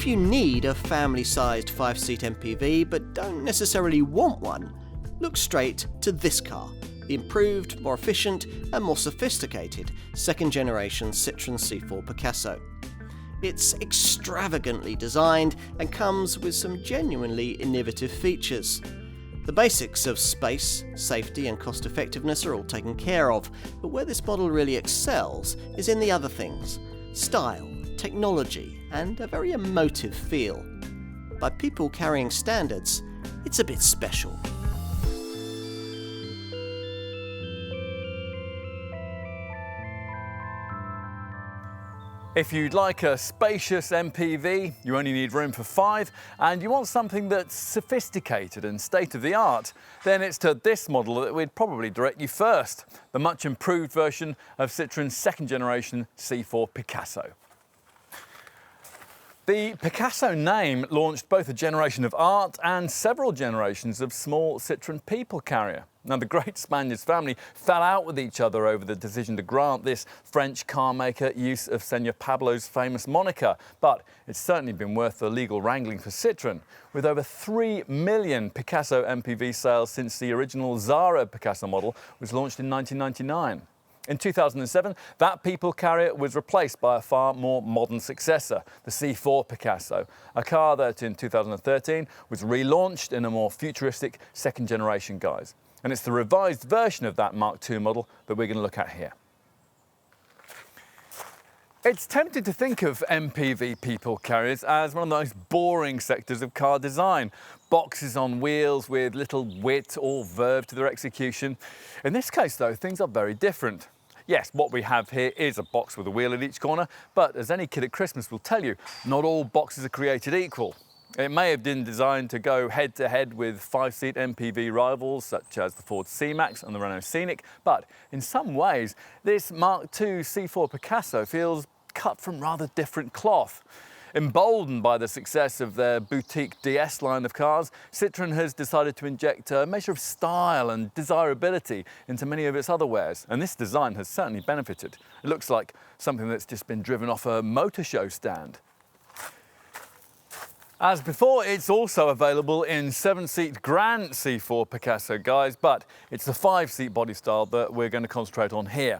If you need a family-sized 5-seat MPV but don't necessarily want one, look straight to this car, the improved, more efficient and more sophisticated second-generation Citroen C4 Picasso. It's extravagantly designed and comes with some genuinely innovative features. The basics of space, safety and cost effectiveness are all taken care of, but where this model really excels is in the other things: style, technology and a very emotive feel. By people carrying standards, it's a bit special. If you'd like a spacious MPV, you only need room for 5, and you want something that's sophisticated and state-of-the-art, then it's to this model that we'd probably direct you first, the much improved version of Citroen's second generation C4 Picasso. The Picasso name launched both a generation of art and several generations of small Citroen people carrier. Now, the great Spaniards family fell out with each other over the decision to grant this French car maker use of Senor Pablo's famous moniker, but it's certainly been worth the legal wrangling for Citroen, with over 3 million Picasso MPV sales since the original Zara Picasso model was launched in 1999. In 2007, that people carrier was replaced by a far more modern successor, the C4 Picasso, a car that in 2013 was relaunched in a more futuristic second-generation guise. And it's the revised version of that Mark II model that we're going to look at here. It's tempting to think of MPV people carriers as one of the most boring sectors of car design. Boxes on wheels with little wit or verve to their execution. In this case, though, things are very different. Yes, what we have here is a box with a wheel at each corner, but as any kid at Christmas will tell you, not all boxes are created equal. It may have been designed to go head-to-head with 5-seat MPV rivals such as the Ford C-Max and the Renault Scenic, but in some ways, this Mark II C4 Picasso feels cut from rather different cloth. Emboldened by the success of their boutique DS line of cars, Citroen has decided to inject a measure of style and desirability into many of its other wares, and this design has certainly benefited. It looks like something that's just been driven off a motor show stand. As before, it's also available in 7-seat Grand C4 Picasso guise, but it's the 5-seat body style that we're going to concentrate on here.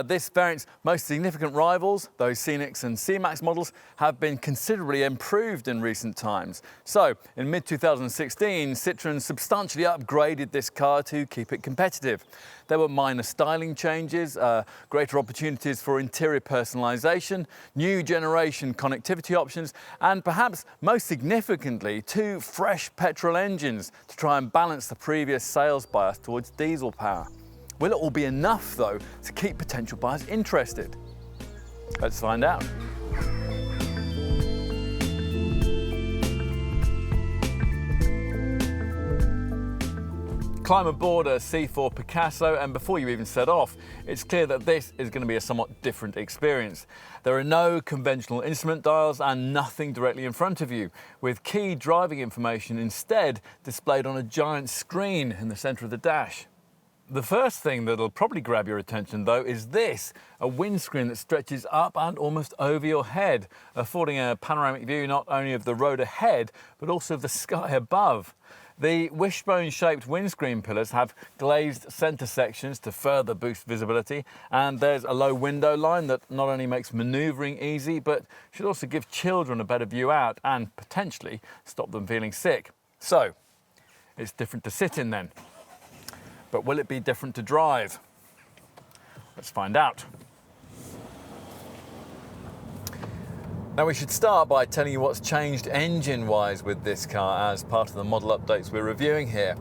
This variant's most significant rivals, those Scenics and C-Max models, have been considerably improved in recent times. So, in mid-2016, Citroen substantially upgraded this car to keep it competitive. There were minor styling changes, greater opportunities for interior personalisation, new generation connectivity options, and perhaps most significantly, 2 fresh petrol engines to try and balance the previous sales bias towards diesel power. Will it all be enough, though, to keep potential buyers interested? Let's find out. Climb aboard a C4 Picasso, and before you even set off, it's clear that this is going to be a somewhat different experience. There are no conventional instrument dials and nothing directly in front of you, with key driving information instead displayed on a giant screen in the centre of the dash. The first thing that'll probably grab your attention, though, is this, a windscreen that stretches up and almost over your head, affording a panoramic view not only of the road ahead, but also of the sky above. The wishbone-shaped windscreen pillars have glazed centre sections to further boost visibility, and there's a low window line that not only makes manoeuvring easy, but should also give children a better view out and potentially stop them feeling sick. So, it's different to sit in then. But will it be different to drive? Let's find out. Now, we should start by telling you what's changed engine-wise with this car as part of the model updates we're reviewing here.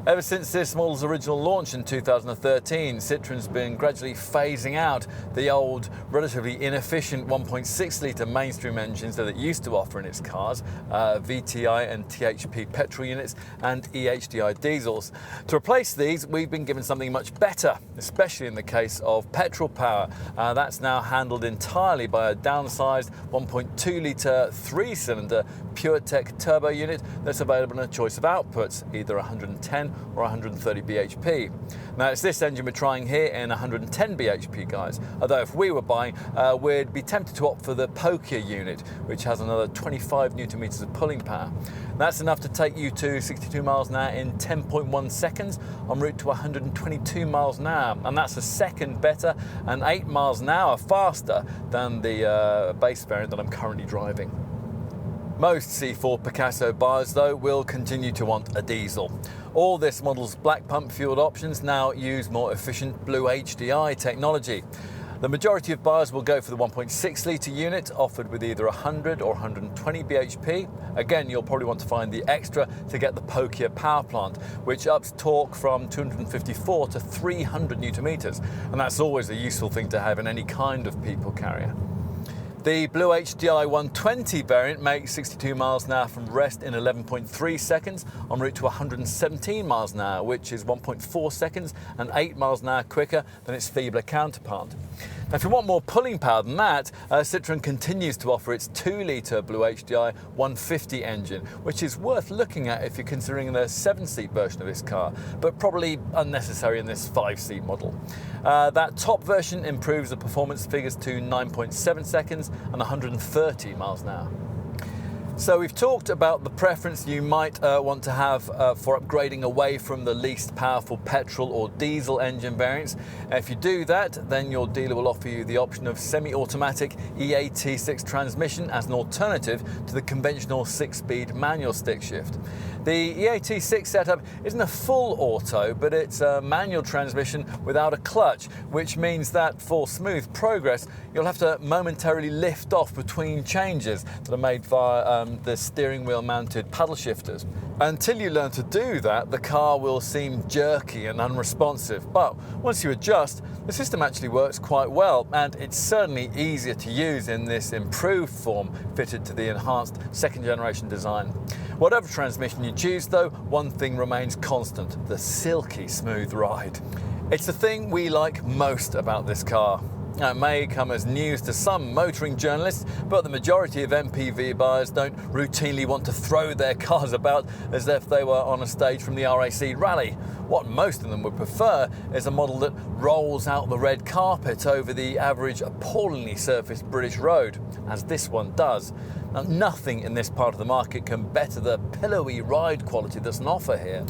Ever since this model's original launch in 2013, Citroen's been gradually phasing out the old, relatively inefficient 1.6-litre mainstream engines that it used to offer in its cars, VTI and THP petrol units and EHDI diesels. To replace these, we've been given something much better, especially in the case of petrol power. That's now handled entirely by a downsized 1.2-litre 3-cylinder PureTech turbo unit that's available in a choice of outputs, either 110 or 130 bhp. Now it's this engine we're trying here in 110 bhp, guys, although if we were buying, we'd be tempted to opt for the pokier unit, which has another 25 newton meters of pulling power. That's enough to take you to 62 miles an hour in 10.1 seconds en route to 122 miles an hour, and that's a second better and 8 miles an hour faster than the base variant that I'm currently driving. Most C4 Picasso buyers, though, will continue to want a diesel. All this model's black pump fueled options now use more efficient Blue HDI technology. The majority of buyers will go for the 1.6 litre unit, offered with either 100 or 120 bhp. Again, you'll probably want to find the extra to get the pokier power plant, which ups torque from 254 to 300 newton meters, and that's always a useful thing to have in any kind of people carrier. The Blue HDI 120 variant makes 62 miles an hour from rest in 11.3 seconds en route to 117 miles an hour, which is 1.4 seconds and 8 miles an hour quicker than its feebler counterpart. Now, if you want more pulling power than that, Citroën continues to offer its 2-litre Blue HDI 150 engine, which is worth looking at if you're considering the 7-seat version of this car, but probably unnecessary in this 5-seat model. That top version improves the performance figures to 9.7 seconds and 130 miles an hour. So we've talked about the preference you might want to have for upgrading away from the least powerful petrol or diesel engine variants. If you do that, then your dealer will offer you the option of semi-automatic EAT6 transmission as an alternative to the conventional 6-speed manual stick shift. The EAT6 setup isn't a full auto, but it's a manual transmission without a clutch, which means that for smooth progress, you'll have to momentarily lift off between changes that are made via the steering wheel mounted paddle shifters. Until you learn to do that, the car will seem jerky and unresponsive, but once you adjust, the system actually works quite well, and it's certainly easier to use in this improved form fitted to the enhanced second generation design. Whatever transmission you choose though, one thing remains constant: the silky smooth ride. It's the thing we like most about this car. Now, it may come as news to some motoring journalists, but the majority of MPV buyers don't routinely want to throw their cars about as if they were on a stage from the RAC rally. What most of them would prefer is a model that rolls out the red carpet over the average appallingly surfaced British road, as this one does. Now, nothing in this part of the market can better the pillowy ride quality that's on offer here.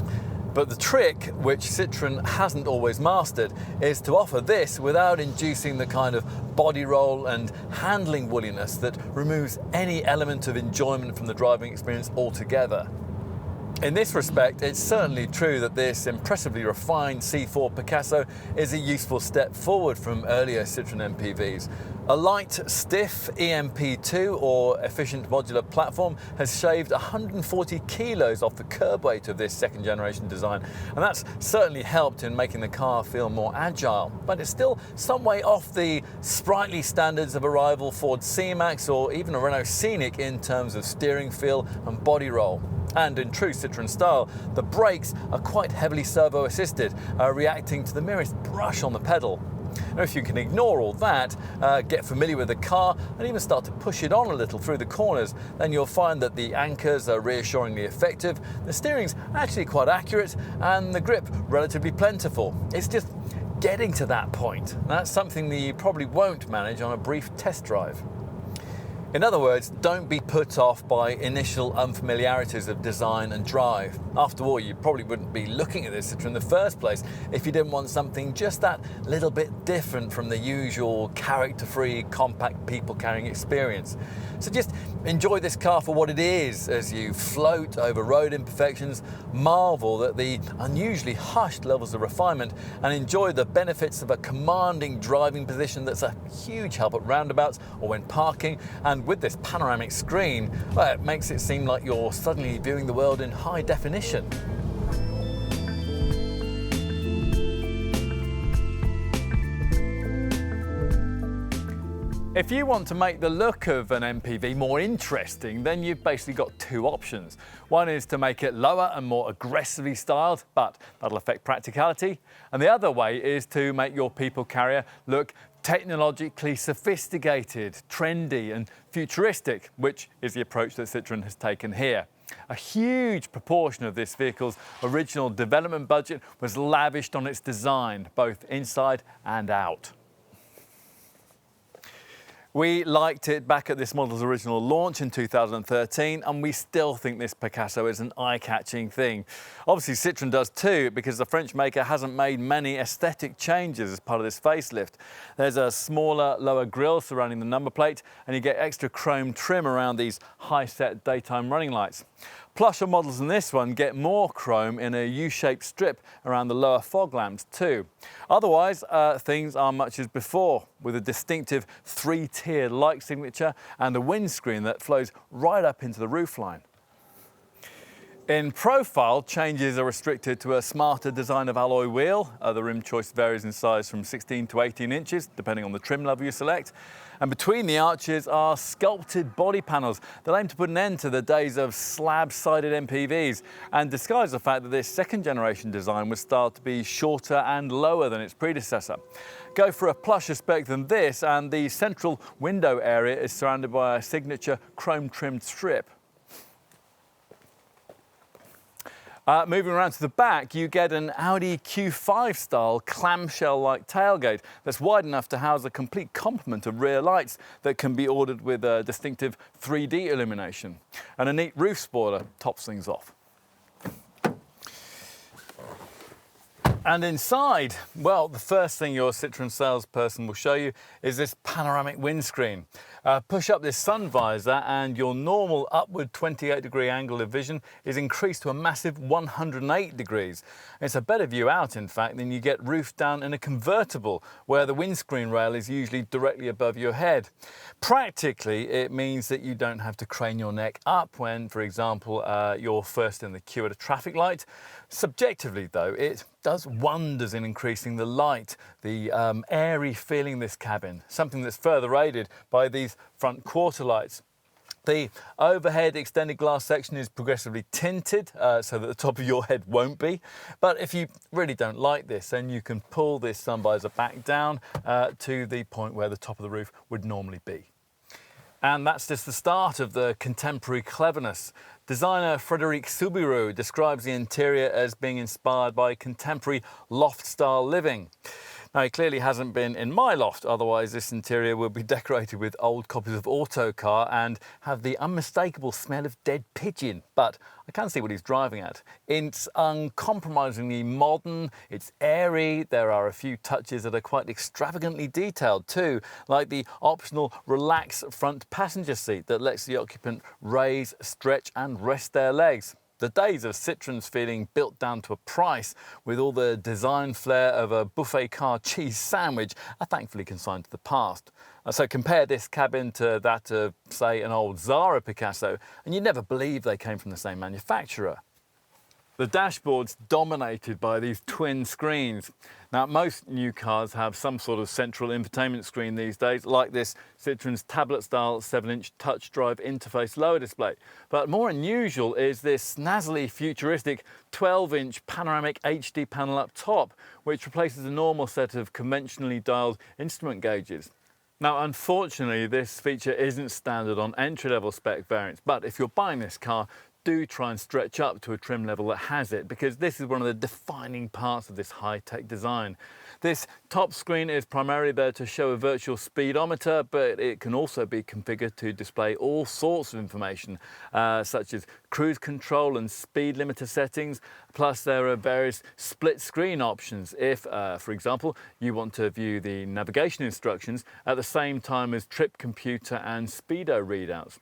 But the trick, which Citroën hasn't always mastered, is to offer this without inducing the kind of body roll and handling woolliness that removes any element of enjoyment from the driving experience altogether. In this respect, it's certainly true that this impressively refined C4 Picasso is a useful step forward from earlier Citroën MPVs. A light, stiff EMP2 or efficient modular platform has shaved 140 kilos off the curb weight of this second generation design, and that's certainly helped in making the car feel more agile, but it's still some way off the sprightly standards of a rival Ford C-Max or even a Renault Scenic in terms of steering feel and body roll. And in true Citroën style, the brakes are quite heavily servo assisted, reacting to the merest brush on the pedal. Now, if you can ignore all that, get familiar with the car and even start to push it on a little through the corners, then you'll find that the anchors are reassuringly effective, the steering's actually quite accurate, and the grip relatively plentiful. It's just getting to that point. That's something that you probably won't manage on a brief test drive. In other words, don't be put off by initial unfamiliarities of design and drive. After all, you probably wouldn't be looking at this Citroën in the first place if you didn't want something just that little bit different from the usual character-free, compact people-carrying experience. So just enjoy this car for what it is as you float over road imperfections, marvel at the unusually hushed levels of refinement, and enjoy the benefits of a commanding driving position that's a huge help at roundabouts or when parking. And with this panoramic screen, well, it makes it seem like you're suddenly viewing the world in high definition. If you want to make the look of an MPV more interesting, then you've basically got two options. One is to make it lower and more aggressively styled, but that'll affect practicality. And the other way is to make your people carrier look technologically sophisticated, trendy and futuristic, which is the approach that Citroën has taken here. A huge proportion of this vehicle's original development budget was lavished on its design, both inside and out. We liked it back at this model's original launch in 2013, and we still think this Picasso is an eye-catching thing. Obviously Citroën does too, because the French maker hasn't made many aesthetic changes as part of this facelift. There's a smaller, lower grille surrounding the number plate, and you get extra chrome trim around these high-set daytime running lights. Plusher models than this one get more chrome in a U-shaped strip around the lower fog lamps too. Otherwise, things are much as before, with a distinctive three-tiered light signature and a windscreen that flows right up into the roofline. In profile, changes are restricted to a smarter design of alloy wheel. The rim choice varies in size from 16 to 18 inches, depending on the trim level you select. And between the arches are sculpted body panels that aim to put an end to the days of slab-sided MPVs and disguise the fact that this second-generation design was styled to be shorter and lower than its predecessor. Go for a plusher spec than this, and the central window area is surrounded by a signature chrome-trimmed strip. Moving around to the back, you get an Audi Q5 style clamshell-like tailgate that's wide enough to house a complete complement of rear lights that can be ordered with a distinctive 3D illumination. And a neat roof spoiler tops things off. And inside, well, the first thing your Citroën salesperson will show you is this panoramic windscreen. Push up this sun visor and your normal upward 28-degree angle of vision is increased to a massive 108 degrees. It's a better view out, in fact, than you get roofed down in a convertible, where the windscreen rail is usually directly above your head. Practically, it means that you don't have to crane your neck up when, for example, you're first in the queue at a traffic light. Subjectively, though, it does wonders in increasing the light, the airy feeling of this cabin, something that's further aided by these front quarter lights. The overhead extended glass section is progressively tinted so that the top of your head won't be. But if you really don't like this, then you can pull this sun visor back down to the point where the top of the roof would normally be. And that's just the start of the contemporary cleverness. Designer Frédéric Soubirous describes the interior as being inspired by contemporary loft-style living. Now, he clearly hasn't been in my loft, otherwise this interior will be decorated with old copies of Autocar and have the unmistakable smell of dead pigeon. But I can see what he's driving at. It's uncompromisingly modern, it's airy, there are a few touches that are quite extravagantly detailed too, like the optional relax front passenger seat that lets the occupant raise, stretch and rest their legs. The days of Citroëns feeling built down to a price with all the design flair of a buffet car cheese sandwich are thankfully consigned to the past. So compare this cabin to that of, say, an old Zara Picasso, and you'd never believe they came from the same manufacturer. The dashboard's dominated by these twin screens. Now, most new cars have some sort of central infotainment screen these days, like this Citroën's tablet-style 7-inch touch drive interface lower display. But more unusual is this snazzily futuristic 12-inch panoramic HD panel up top, which replaces a normal set of conventionally dialed instrument gauges. Now, unfortunately, this feature isn't standard on entry-level spec variants, but if you're buying this car, do try and stretch up to a trim level that has it, because this is one of the defining parts of this high-tech design. This top screen is primarily there to show a virtual speedometer, but it can also be configured to display all sorts of information, such as cruise control and speed limiter settings. Plus, there are various split screen options if, for example, you want to view the navigation instructions at the same time as trip computer and speedo readouts.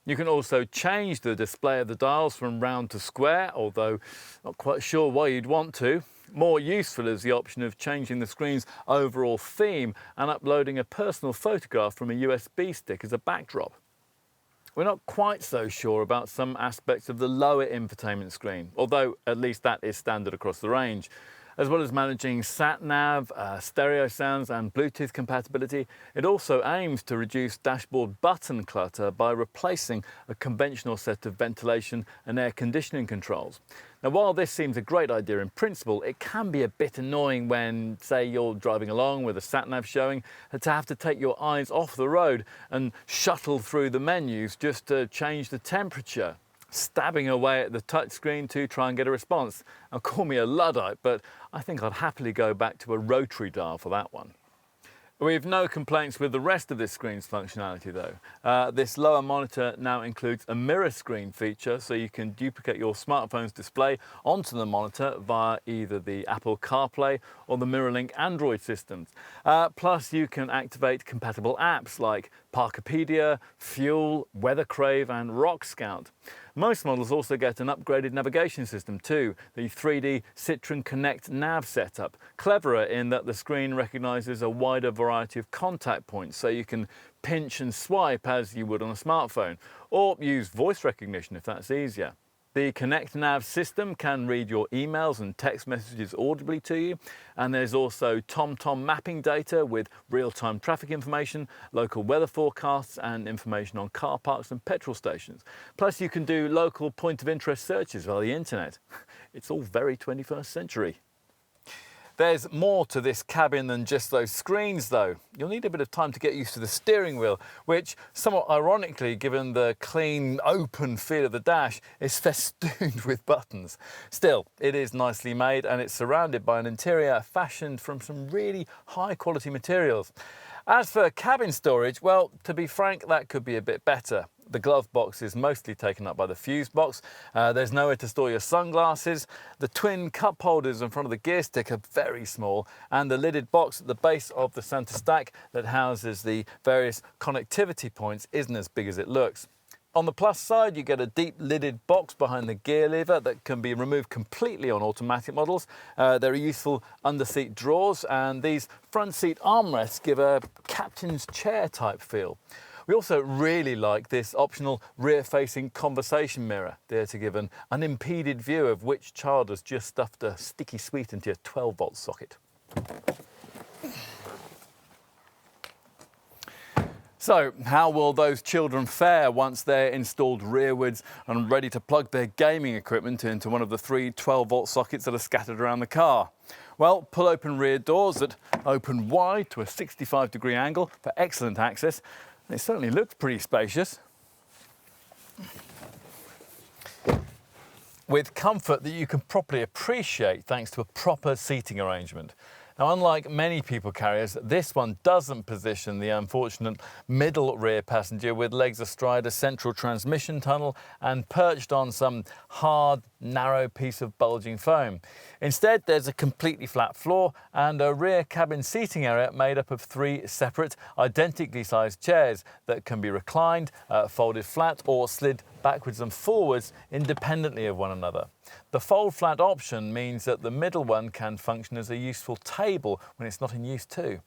You can also change the display of the dials from round to square, although not quite sure why you'd want to. More useful is the option of changing the screen's overall theme and uploading a personal photograph from a USB stick as a backdrop. We're not quite so sure about some aspects of the lower infotainment screen, although at least that is standard across the range. As well as managing sat-nav, stereo sounds and Bluetooth compatibility, it also aims to reduce dashboard button clutter by replacing a conventional set of ventilation and air conditioning controls. Now, while this seems a great idea in principle, it can be a bit annoying when, say, you're driving along with a sat-nav showing, to have to take your eyes off the road and shuttle through the menus just to change the temperature. stabbing away at the touchscreen to try and get a response. Now, call me a Luddite, but I think I'd happily go back to a rotary dial for that one. We've no complaints with the rest of this screen's functionality though. This lower monitor now includes a mirror screen feature, so you can duplicate your smartphone's display onto the monitor via either the Apple CarPlay or the MirrorLink Android systems. Plus you can activate compatible apps like Parkopedia, Fuel, Weather Crave and Rock Scout. Most models also get an upgraded navigation system too, the 3D Citroen Connect nav setup. Cleverer in that the screen recognises a wider variety of contact points, so you can pinch and swipe as you would on a smartphone, or use voice recognition if that's easier. The Connect Nav system can read your emails and text messages audibly to you, and there's also TomTom mapping data with real-time traffic information, local weather forecasts and information on car parks and petrol stations. Plus you can do local point of interest searches via the internet. It's all very 21st century. There's more to this cabin than just those screens though. You'll need a bit of time to get used to the steering wheel, which, somewhat ironically, given the clean, open feel of the dash, is festooned with buttons. Still, it is nicely made and it's surrounded by an interior fashioned from some really high quality materials. As for cabin storage, well, to be frank, that could be a bit better. The glove box is mostly taken up by the fuse box. There's nowhere to store your sunglasses. The twin cup holders in front of the gear stick are very small, and the lidded box at the base of the centre stack that houses the various connectivity points isn't as big as it looks. On the plus side, you get a deep lidded box behind the gear lever that can be removed completely on automatic models. There are useful under-seat drawers, and these front seat armrests give a captain's chair type feel. We also really like this optional rear-facing conversation mirror, there to give an unimpeded view of which child has just stuffed a sticky sweet into your 12-volt socket. So, how will those children fare once they're installed rearwards and ready to plug their gaming equipment into one of the 3 12-volt sockets that are scattered around the car? Well, pull open rear doors that open wide to a 65-degree angle for excellent access. It certainly looks pretty spacious, with comfort that you can properly appreciate thanks to a proper seating arrangement. Now, unlike many people carriers, this one doesn't position the unfortunate middle rear passenger with legs astride a central transmission tunnel and perched on some hard, narrow piece of bulging foam. Instead, there's a completely flat floor and a rear cabin seating area made up of 3 separate, identically sized chairs that can be reclined, folded flat or slid backwards and forwards independently of one another. The fold flat option means that the middle one can function as a useful table when it's not in use too.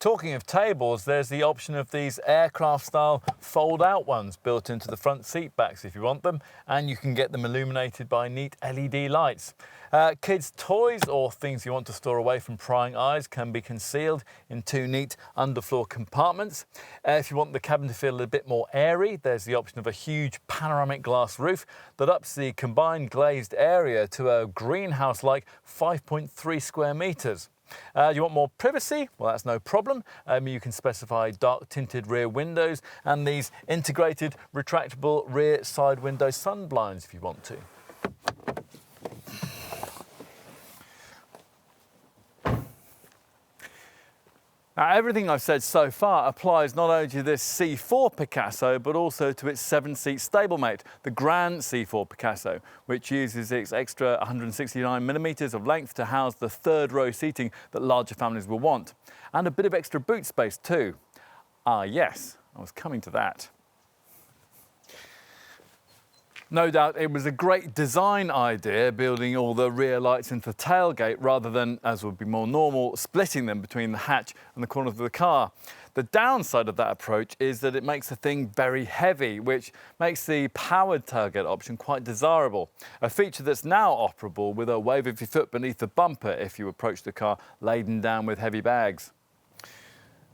Talking of tables, there's the option of these aircraft-style fold-out ones built into the front seat backs if you want them, and you can get them illuminated by neat LED lights. Kids' toys or things you want to store away from prying eyes can be concealed in 2 neat underfloor compartments. If you want the cabin to feel a bit more airy, there's the option of a huge panoramic glass roof that ups the combined glazed area to a greenhouse-like 5.3 square metres. You want more privacy? Well, that's no problem. You can specify dark tinted rear windows and these integrated retractable rear side window sun blinds if you want to. Now, everything I've said so far applies not only to this C4 Picasso, but also to its 7-seat stablemate, the Grand C4 Picasso, which uses its extra 169mm of length to house the 3rd row seating that larger families will want. And a bit of extra boot space too. Ah yes, I was coming to that. No doubt it was a great design idea building all the rear lights into the tailgate rather than, as would be more normal, splitting them between the hatch and the corners of the car. The downside of that approach is that it makes the thing very heavy, which makes the powered tailgate option quite desirable. A feature that's now operable with a wave of your foot beneath the bumper if you approach the car laden down with heavy bags.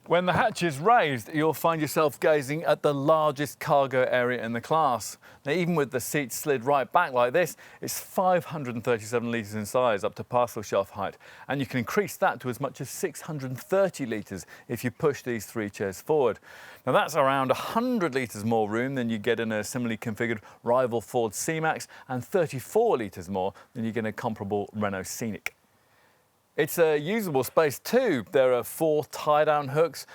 When the hatch is raised, you'll find yourself gazing at the largest cargo area in the class. Now, even with the seats slid right back like this, it's 537 litres in size up to parcel shelf height, and you can increase that to as much as 630 litres if you push these three chairs forward. Now, that's around 100 litres more room than you get in a similarly configured rival Ford C-Max, and 34 litres more than you get in a comparable Renault Scenic. It's a usable space too. There are 4 tie-down hooks,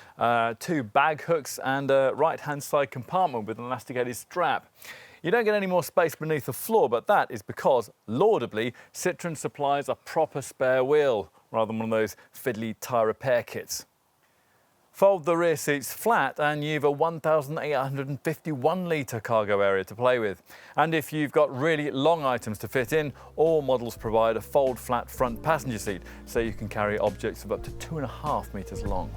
2 bag hooks and a right-hand side compartment with an elasticated strap. You don't get any more space beneath the floor, but that is because, laudably, Citroën supplies a proper spare wheel rather than one of those fiddly tyre repair kits. Fold the rear seats flat and you've a 1,851 litre cargo area to play with. And if you've got really long items to fit in, all models provide a fold flat front passenger seat, so you can carry objects of up to 2.5 metres long.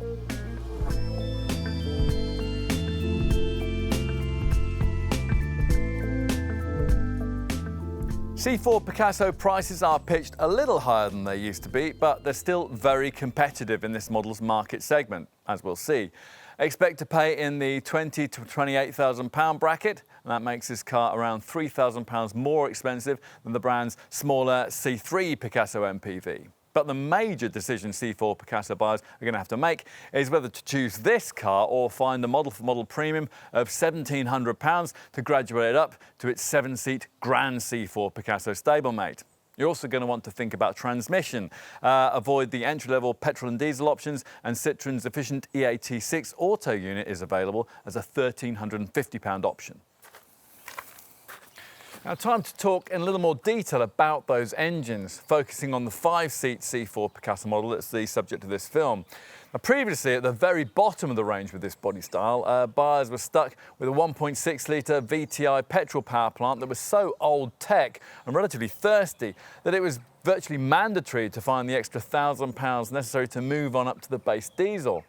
C4 Picasso prices are pitched a little higher than they used to be, but they're still very competitive in this model's market segment, as we'll see. Expect to pay in the £20,000 to £28,000 bracket, and that makes this car around £3,000 more expensive than the brand's smaller C3 Picasso MPV. But the major decision C4 Picasso buyers are going to have to make is whether to choose this car or find a model-for-model premium of £1,700 to graduate it up to its 7-seat Grand C4 Picasso stablemate. You're also going to want to think about transmission, avoid the entry-level petrol and diesel options, and Citroen's efficient EAT6 Auto unit is available as a £1,350 option. Now, time to talk in a little more detail about those engines, focusing on the 5-seat C4 Picasso model that's the subject of this film. Now, previously, at the very bottom of the range with this body style, buyers were stuck with a 1.6-litre VTI petrol power plant that was so old tech and relatively thirsty that it was virtually mandatory to find the extra £1,000 necessary to move on up to the base diesel.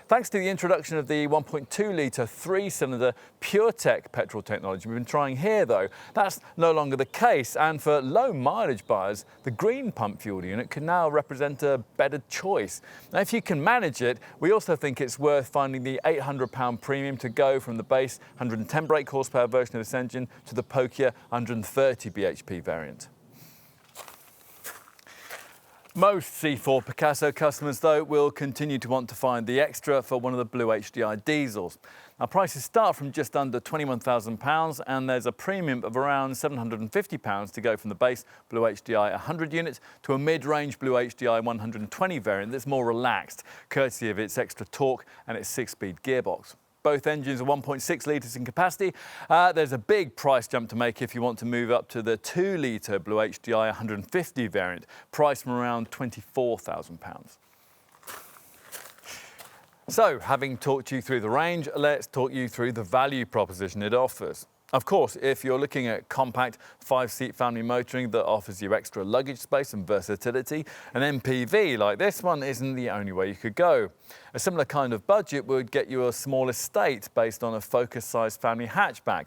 Thanks to the introduction of the 1.2-litre 3-cylinder PureTech petrol technology we've been trying here, though, that's no longer the case, and for low-mileage buyers, the green pump fuel unit can now represent a better choice. Now, if you can manage it, we also think it's worth finding the £800 premium to go from the base 110 brake horsepower version of this engine to the pokier 130 bhp variant. Most C4 Picasso customers, though, will continue to want to find the extra for one of the Blue HDI diesels. Now, prices start from just under £21,000, and there's a premium of around £750 to go from the base Blue HDI 100 unit to a mid-range Blue HDI 120 variant that's more relaxed, courtesy of its extra torque and its 6-speed gearbox. Both engines are 1.6 litres in capacity. There's a big price jump to make if you want to move up to the 2-litre Blue HDI 150 variant, priced from around £24,000. So, having talked you through the range, let's talk you through the value proposition it offers. Of course, if you're looking at compact 5-seat family motoring that offers you extra luggage space and versatility, an MPV like this one isn't the only way you could go. A similar kind of budget would get you a small estate based on a Focus-sized family hatchback,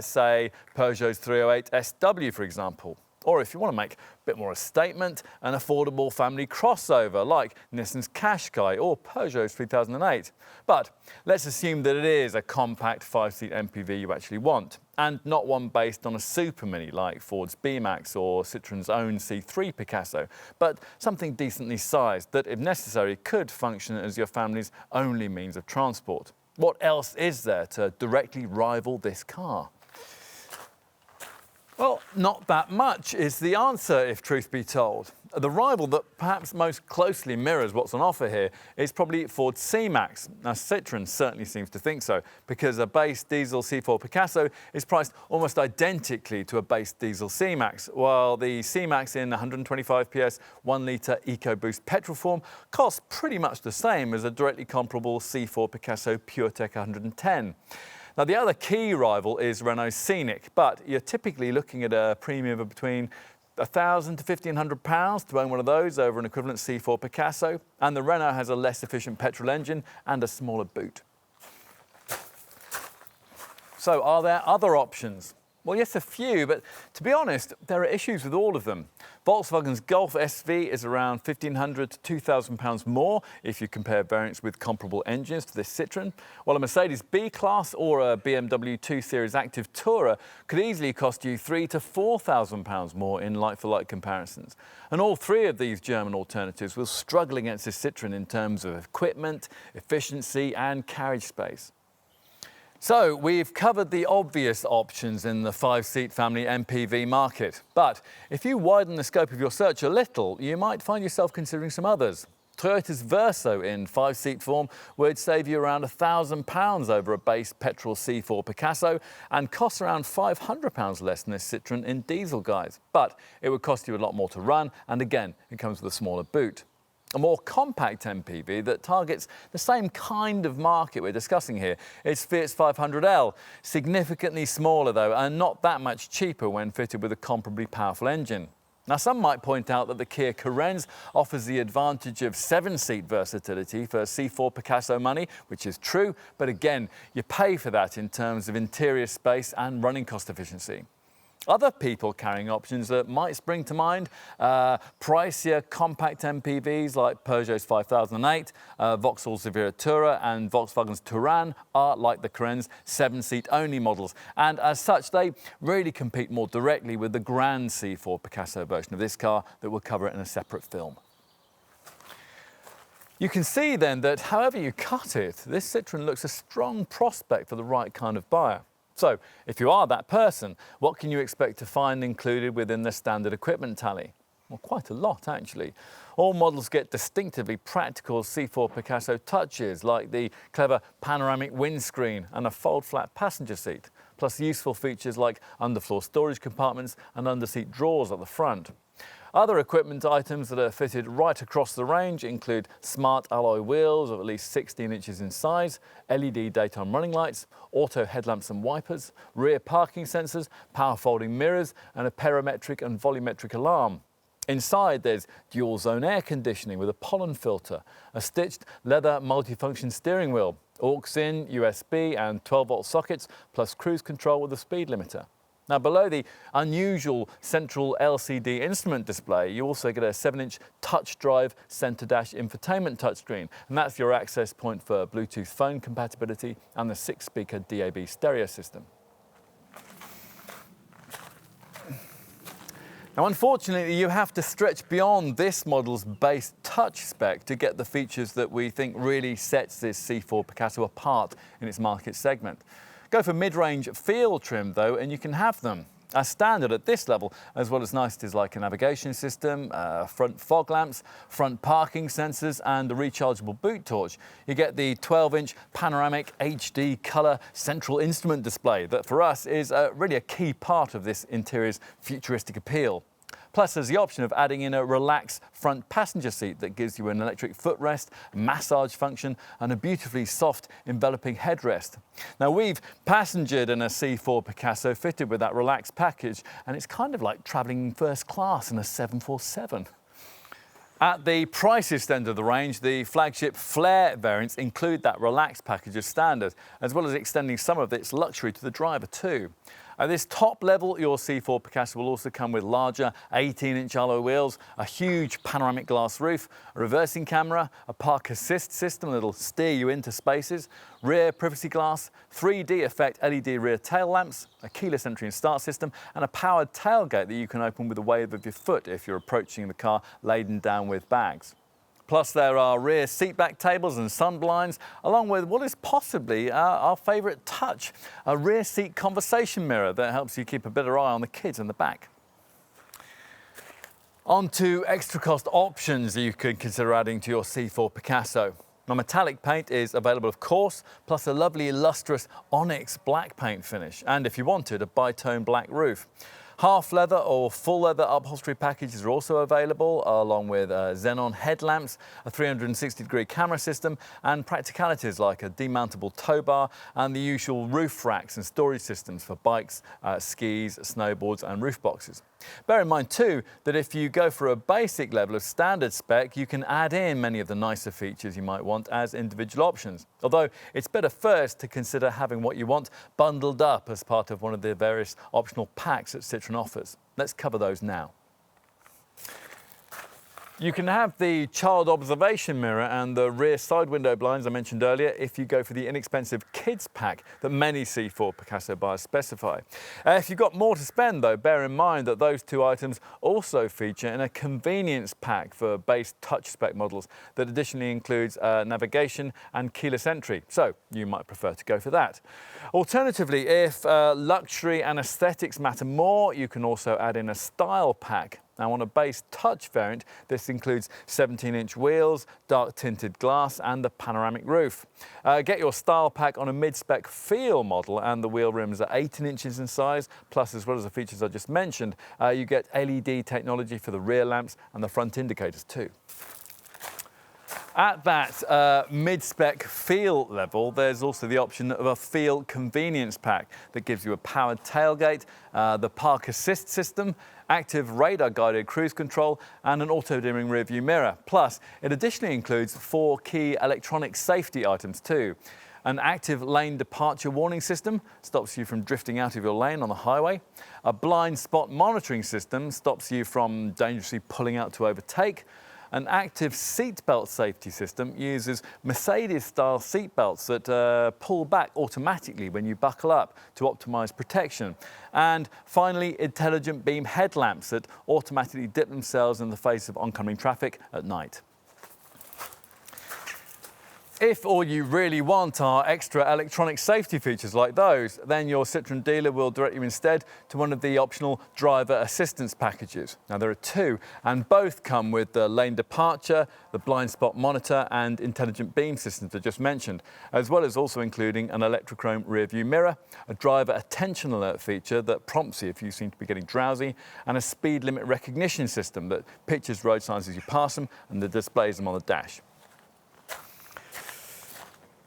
say Peugeot's 308 SW, for example. Or if you want to make a bit more a statement, an affordable family crossover like Nissan's Qashqai or Peugeot's 3008. But let's assume that it is a compact 5-seat MPV you actually want, and not one based on a super mini like Ford's B-Max or Citroen's own C3 Picasso, but something decently sized that, if necessary, could function as your family's only means of transport. What else is there to directly rival this car? Well, not that much is the answer, if truth be told. The rival that perhaps most closely mirrors what's on offer here is probably Ford's C-Max. Now, Citroën certainly seems to think so, because a base diesel C4 Picasso is priced almost identically to a base diesel C-Max, while the C-Max in 125 PS 1-litre EcoBoost petrol form costs pretty much the same as a directly comparable C4 Picasso PureTech 110. Now, the other key rival is Renault's Scenic, but you're typically looking at a premium of between £1,000 to £1,500 to own one of those over an equivalent C4 Picasso, and the Renault has a less efficient petrol engine and a smaller boot. So, are there other options? Well, yes, a few, but to be honest, there are issues with all of them. Volkswagen's Golf SV is around £1,500 to £2,000 more if you compare variants with comparable engines to this Citroen, while a Mercedes B-Class or a BMW 2 Series Active Tourer could easily cost you £3,000 to £4,000 more in like-for-like comparisons. And all three of these German alternatives will struggle against this Citroen in terms of equipment, efficiency and carriage space. So we've covered the obvious options in the 5-seat family MPV market. But if you widen the scope of your search a little, you might find yourself considering some others. Toyota's Verso in 5-seat form would save you around £1,000 over a base petrol C4 Picasso and costs around £500 less than this Citroen in diesel guise. But it would cost you a lot more to run, and again, it comes with a smaller boot. A more compact MPV that targets the same kind of market we're discussing here is Fiat's 500L, significantly smaller though, and not that much cheaper when fitted with a comparably powerful engine. Now, some might point out that the Kia Carens offers the advantage of 7-seat versatility for C4 Picasso money, which is true, but again, you pay for that in terms of interior space and running cost efficiency. Other people carrying options that might spring to mind, pricier compact MPVs like Peugeot's 5008, Vauxhall's Zevira Tourer and Volkswagen's Touran are, like the Carens, 7-seat only models. And as such, they really compete more directly with the Grand C4 Picasso version of this car that we'll cover in a separate film. You can see then that however you cut it, this Citroen looks a strong prospect for the right kind of buyer. So, if you are that person, what can you expect to find included within the standard equipment tally? Well, quite a lot, actually. All models get distinctively practical C4 Picasso touches, like the clever panoramic windscreen and a fold-flat passenger seat, plus useful features like underfloor storage compartments and underseat drawers at the front. Other equipment items that are fitted right across the range include smart alloy wheels of at least 16 inches in size, LED daytime running lights, auto headlamps and wipers, rear parking sensors, power folding mirrors and a parametric and volumetric alarm. Inside there's dual zone air conditioning with a pollen filter, a stitched leather multifunction steering wheel, aux-in, USB and 12-volt sockets, plus cruise control with a speed limiter. Now, below the unusual central LCD instrument display, you also get a 7-inch touch drive center dash infotainment touchscreen, and that's your access point for Bluetooth phone compatibility and the 6-speaker DAB stereo system. Now, unfortunately, you have to stretch beyond this model's base touch spec to get the features that we think really sets this C4 Picasso apart in its market segment. Go for mid-range feel trim though, and you can have them. As standard at this level, as well as niceties like a navigation system, front fog lamps, front parking sensors and a rechargeable boot torch, you get the 12-inch panoramic HD colour central instrument display that for us is really a key part of this interior's futuristic appeal. Plus, there's the option of adding in a relaxed front passenger seat that gives you an electric footrest, massage function and a beautifully soft enveloping headrest. Now, we've passengered in a C4 Picasso fitted with that relaxed package, and it's kind of like travelling first class in a 747. At the priciest end of the range, the flagship Flare variants include that relaxed package as standard, as well as extending some of its luxury to the driver too. At this top level, your C4 Picasso will also come with larger 18-inch alloy wheels, a huge panoramic glass roof, a reversing camera, a park assist system that'll steer you into spaces, rear privacy glass, 3D effect LED rear tail lamps, a keyless entry and start system, and a powered tailgate that you can open with a wave of your foot if you're approaching the car laden down with bags. Plus, there are rear seatback tables and sun blinds, along with what is possibly our favourite touch, a rear seat conversation mirror that helps you keep a better eye on the kids in the back. On to extra cost options you could consider adding to your C4 Picasso. Now, metallic paint is available, of course, plus a lovely lustrous onyx black paint finish, and if you wanted, a bitone black roof. Half leather or full leather upholstery packages are also available, along with xenon headlamps, a 360-degree camera system, and practicalities like a demountable tow bar and the usual roof racks and storage systems for bikes, skis, snowboards and roof boxes. Bear in mind too that if you go for a basic level of standard spec, you can add in many of the nicer features you might want as individual options. Although it's better first to consider having what you want bundled up as part of one of the various optional packs that Citroen offers. Let's cover those now. You can have the child observation mirror and the rear side window blinds I mentioned earlier if you go for the inexpensive kids pack that many C4 Picasso buyers specify. If you've got more to spend though, bear in mind that those two items also feature in a convenience pack for base touch spec models that additionally includes navigation and keyless entry, so you might prefer to go for that. Alternatively, if luxury and aesthetics matter more, you can also add in a style pack. Now, on a base touch variant, this includes 17-inch wheels, dark tinted glass and a panoramic roof. Get your style pack on a mid-spec feel model and the wheel rims are 18 inches in size, plus as well as the features I just mentioned, you get LED technology for the rear lamps and the front indicators too. At that mid-spec feel level, there's also the option of a feel convenience pack that gives you a powered tailgate, the park assist system, active radar-guided cruise control and an auto-dimming rear-view mirror. Plus, it additionally includes 4 key electronic safety items too. An active lane departure warning system stops you from drifting out of your lane on the highway. A blind spot monitoring system stops you from dangerously pulling out to overtake. An active seatbelt safety system uses Mercedes-style seatbelts that pull back automatically when you buckle up to optimise protection. And finally, intelligent beam headlamps that automatically dip themselves in the face of oncoming traffic at night. If all you really want are extra electronic safety features like those, then your Citroen dealer will direct you instead to one of the optional driver assistance packages. Now there are 2, and both come with the lane departure, the blind spot monitor and intelligent beam systems I just mentioned, as well as also including an electrochrome rear view mirror, a driver attention alert feature that prompts you if you seem to be getting drowsy, and a speed limit recognition system that pictures road signs as you pass them and that displays them on the dash.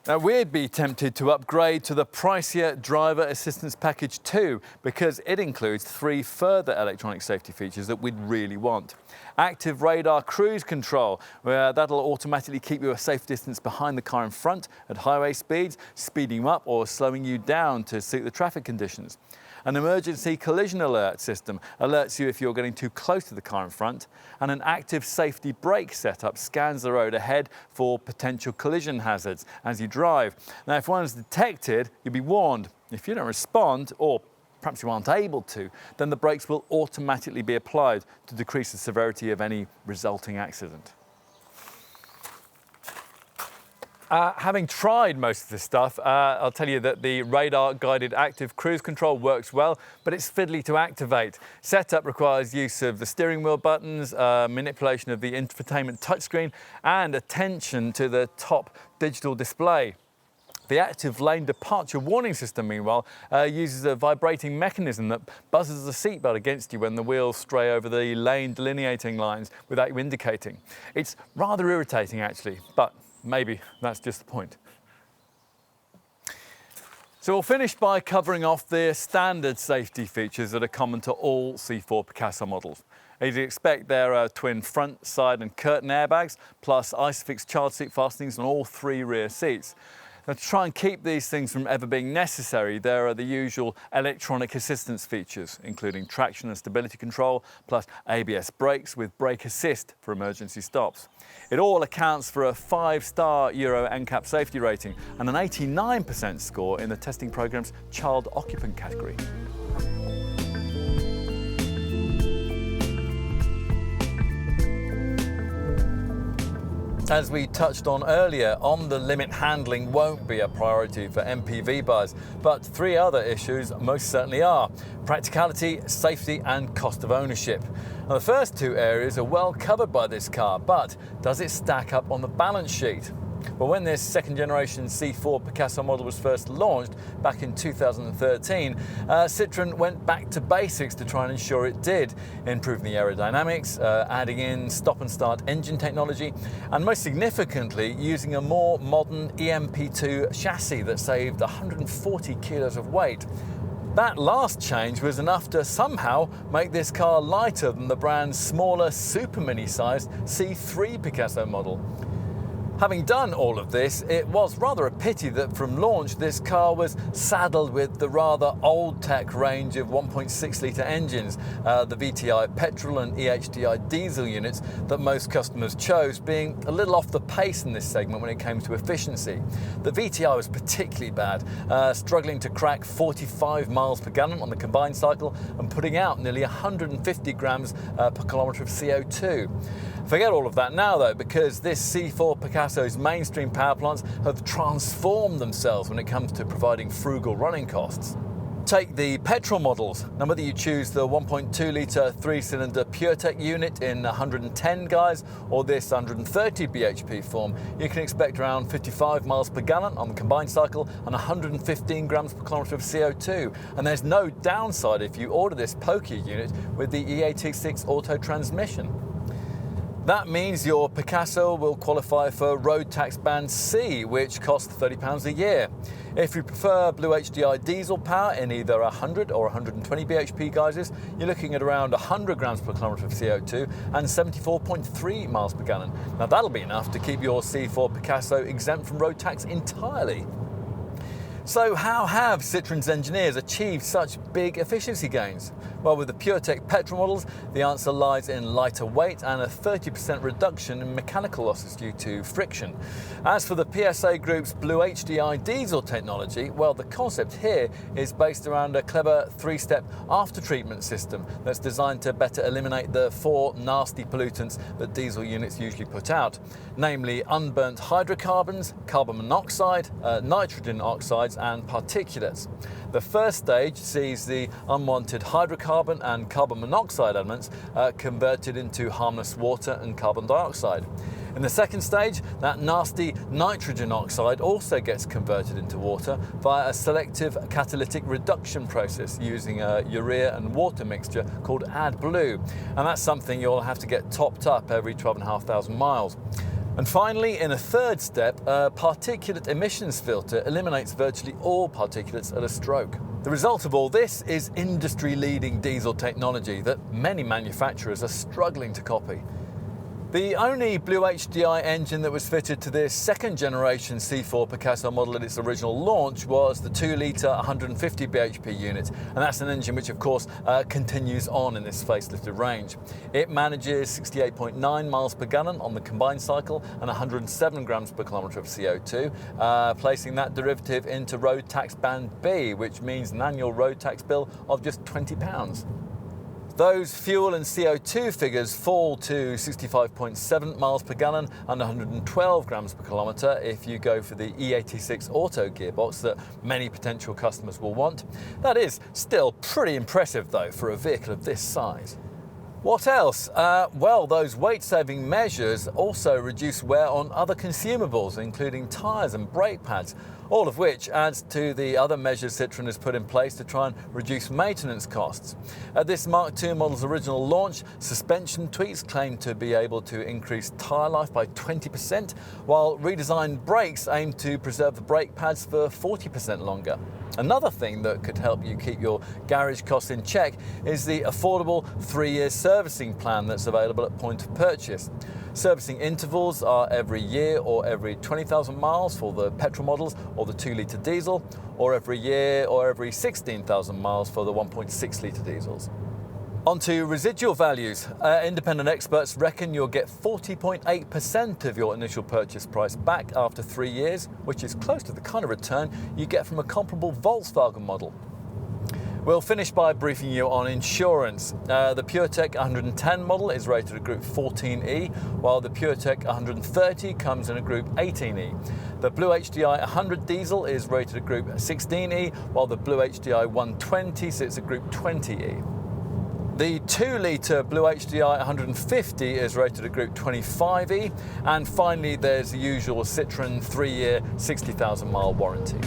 Now, we'd be tempted to upgrade to the pricier driver assistance package too, because it includes 3 further electronic safety features that we'd really want. Active radar cruise control, where that'll automatically keep you a safe distance behind the car in front at highway speeds, speeding you up or slowing you down to suit the traffic conditions. An emergency collision alert system alerts you if you're getting too close to the car in front, and an active safety brake setup scans the road ahead for potential collision hazards as you drive. Now, if one is detected, you'll be warned. If you don't respond, or perhaps you aren't able to, then the brakes will automatically be applied to decrease the severity of any resulting accident. Having tried most of this stuff, I'll tell you that the radar-guided active cruise control works well, but it's fiddly to activate. Setup requires use of the steering wheel buttons, manipulation of the infotainment touchscreen, and attention to the top digital display. The active lane departure warning system, meanwhile, uses a vibrating mechanism that buzzes the seatbelt against you when the wheels stray over the lane delineating lines without you indicating. It's rather irritating, actually, but maybe that's just the point. So we'll finish by covering off the standard safety features that are common to all C4 Picasso models. As you'd expect, there are twin front, side and curtain airbags, plus ISOFIX child seat fastenings on all 3 rear seats. Now, to try and keep these things from ever being necessary, there are the usual electronic assistance features, including traction and stability control, plus ABS brakes with brake assist for emergency stops. It all accounts for a 5-star Euro NCAP safety rating and an 89% score in the testing programme's child occupant category. As we touched on earlier, on-the-limit handling won't be a priority for MPV buyers, but 3 other issues most certainly are: practicality, safety and cost of ownership. Now, the first 2 areas are well covered by this car, but does it stack up on the balance sheet? But when this second generation C4 Picasso model was first launched back in 2013, Citroën went back to basics to try and ensure it did, improving the aerodynamics, adding in stop and start engine technology, and most significantly using a more modern EMP2 chassis that saved 140 kilos of weight. That last change was enough to somehow make this car lighter than the brand's smaller super mini-sized C3 Picasso model. Having done all of this, it was rather a pity that from launch this car was saddled with the rather old tech range of 1.6 litre engines, the VTI petrol and EHDI diesel units that most customers chose, being a little off the pace in this segment when it came to efficiency. The VTI was particularly bad, struggling to crack 45 miles per gallon on the combined cycle and putting out nearly 150 grams per kilometre of CO2. Forget all of that now though, because this C4 Picasso's mainstream power plants have transformed themselves when it comes to providing frugal running costs. Take the petrol models. Now whether you choose the 1.2 litre 3-cylinder PureTech unit in 110 guys or this 130 bhp form, you can expect around 55 miles per gallon on the combined cycle and 115 grams per kilometre of CO2. And there's no downside if you order this pokier unit with the E86 auto transmission. That means your Picasso will qualify for road tax band C, which costs £30 a year. If you prefer Blue HDI diesel power in either 100 or 120 bhp guises, you're looking at around 100 grams per kilometre of CO2 and 74.3 miles per gallon. Now that'll be enough to keep your C4 Picasso exempt from road tax entirely. So how have Citroën's engineers achieved such big efficiency gains? Well, with the PureTech petrol models, the answer lies in lighter weight and a 30% reduction in mechanical losses due to friction. As for the PSA Group's Blue HDI diesel technology, well, the concept here is based around a clever 3-step after-treatment system that's designed to better eliminate the 4 nasty pollutants that diesel units usually put out, namely unburnt hydrocarbons, carbon monoxide, nitrogen oxides, and particulates. The first stage sees the unwanted hydrocarbon and carbon monoxide elements converted into harmless water and carbon dioxide. In the second stage, that nasty nitrogen oxide also gets converted into water via a selective catalytic reduction process using a urea and water mixture called AdBlue, and that's something you'll have to get topped up every 12,500 miles. And finally, in a third step, a particulate emissions filter eliminates virtually all particulates at a stroke. The result of all this is industry-leading diesel technology that many manufacturers are struggling to copy. The only Blue HDI engine that was fitted to this second generation C4 Picasso model at its original launch was the 2 litre 150 bhp unit, and that's an engine which of course continues on in this facelifted range. It manages 68.9 miles per gallon on the combined cycle and 107 grams per kilometre of CO2, placing that derivative into road tax band B, which means an annual road tax bill of just £20. Those fuel and CO2 figures fall to 65.7 miles per gallon and 112 grams per kilometre if you go for the E86 auto gearbox that many potential customers will want. That is still pretty impressive though for a vehicle of this size. What else? Well, those weight-saving measures also reduce wear on other consumables, including tyres and brake pads, all of which adds to the other measures Citroën has put in place to try and reduce maintenance costs. At this Mark II model's original launch, suspension tweaks claimed to be able to increase tyre life by 20%, while redesigned brakes aim to preserve the brake pads for 40% longer. Another thing that could help you keep your garage costs in check is the affordable 3-year servicing plan that's available at point of purchase. Servicing intervals are every year or every 20,000 miles for the petrol models or the 2 litre diesel, or every year or every 16,000 miles for the 1.6 litre diesels. On to residual values. Independent experts reckon you'll get 40.8% of your initial purchase price back after 3 years, which is close to the kind of return you get from a comparable Volkswagen model. We'll finish by briefing you on insurance. The PureTech 110 model is rated a Group 14E, while the PureTech 130 comes in a Group 18E. The Blue HDI 100 diesel is rated a Group 16E, while the Blue HDI 120 sits at Group 20E. The 2-litre Blue HDI 150 is rated at Group 25E, and finally there's the usual Citroen 3-year 60,000 mile warranty.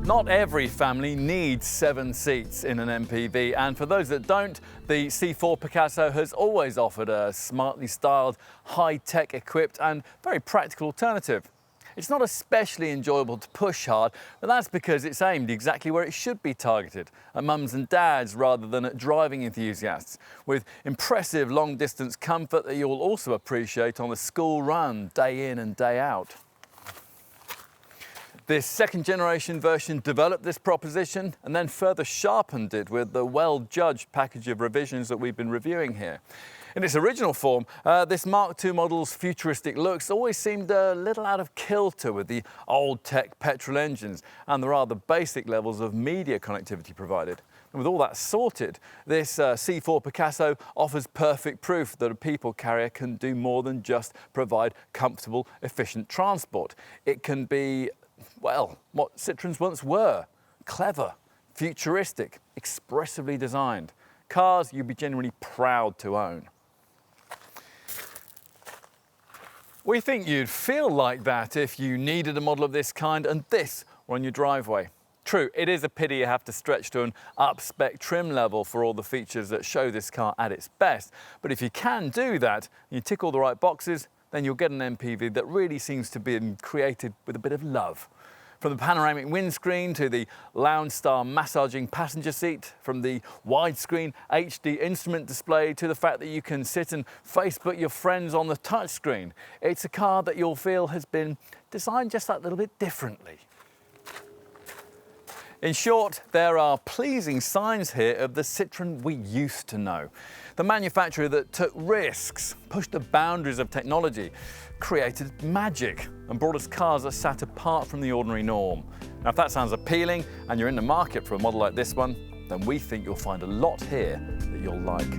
Not every family needs 7 seats in an MPV, and for those that don't, the C4 Picasso has always offered a smartly styled, high-tech equipped and very practical alternative. It's not especially enjoyable to push hard, but that's because it's aimed exactly where it should be targeted, at mums and dads rather than at driving enthusiasts, with impressive long-distance comfort that you'll also appreciate on the school run, day in and day out. This second-generation version developed this proposition and then further sharpened it with the well-judged package of revisions that we've been reviewing here. In its original form, this Mark II model's futuristic looks always seemed a little out of kilter with the old-tech petrol engines and the rather basic levels of media connectivity provided. And with all that sorted, this C4 Picasso offers perfect proof that a people carrier can do more than just provide comfortable, efficient transport. It can be, well, what Citroens once were: clever, futuristic, expressively designed. Cars you'd be genuinely proud to own. We think you'd feel like that if you needed a model of this kind and this were on your driveway. True, it is a pity you have to stretch to an up-spec trim level for all the features that show this car at its best, but if you can do that and you tick all the right boxes, then you'll get an MPV that really seems to be created with a bit of love. From the panoramic windscreen to the lounge-style massaging passenger seat, from the widescreen HD instrument display to the fact that you can sit and Facebook your friends on the touchscreen, it's a car that you'll feel has been designed just that little bit differently. In short, there are pleasing signs here of the Citroen we used to know. The manufacturer that took risks, pushed the boundaries of technology, created magic and brought us cars that sat apart from the ordinary norm. Now, if that sounds appealing and you're in the market for a model like this one, then we think you'll find a lot here that you'll like.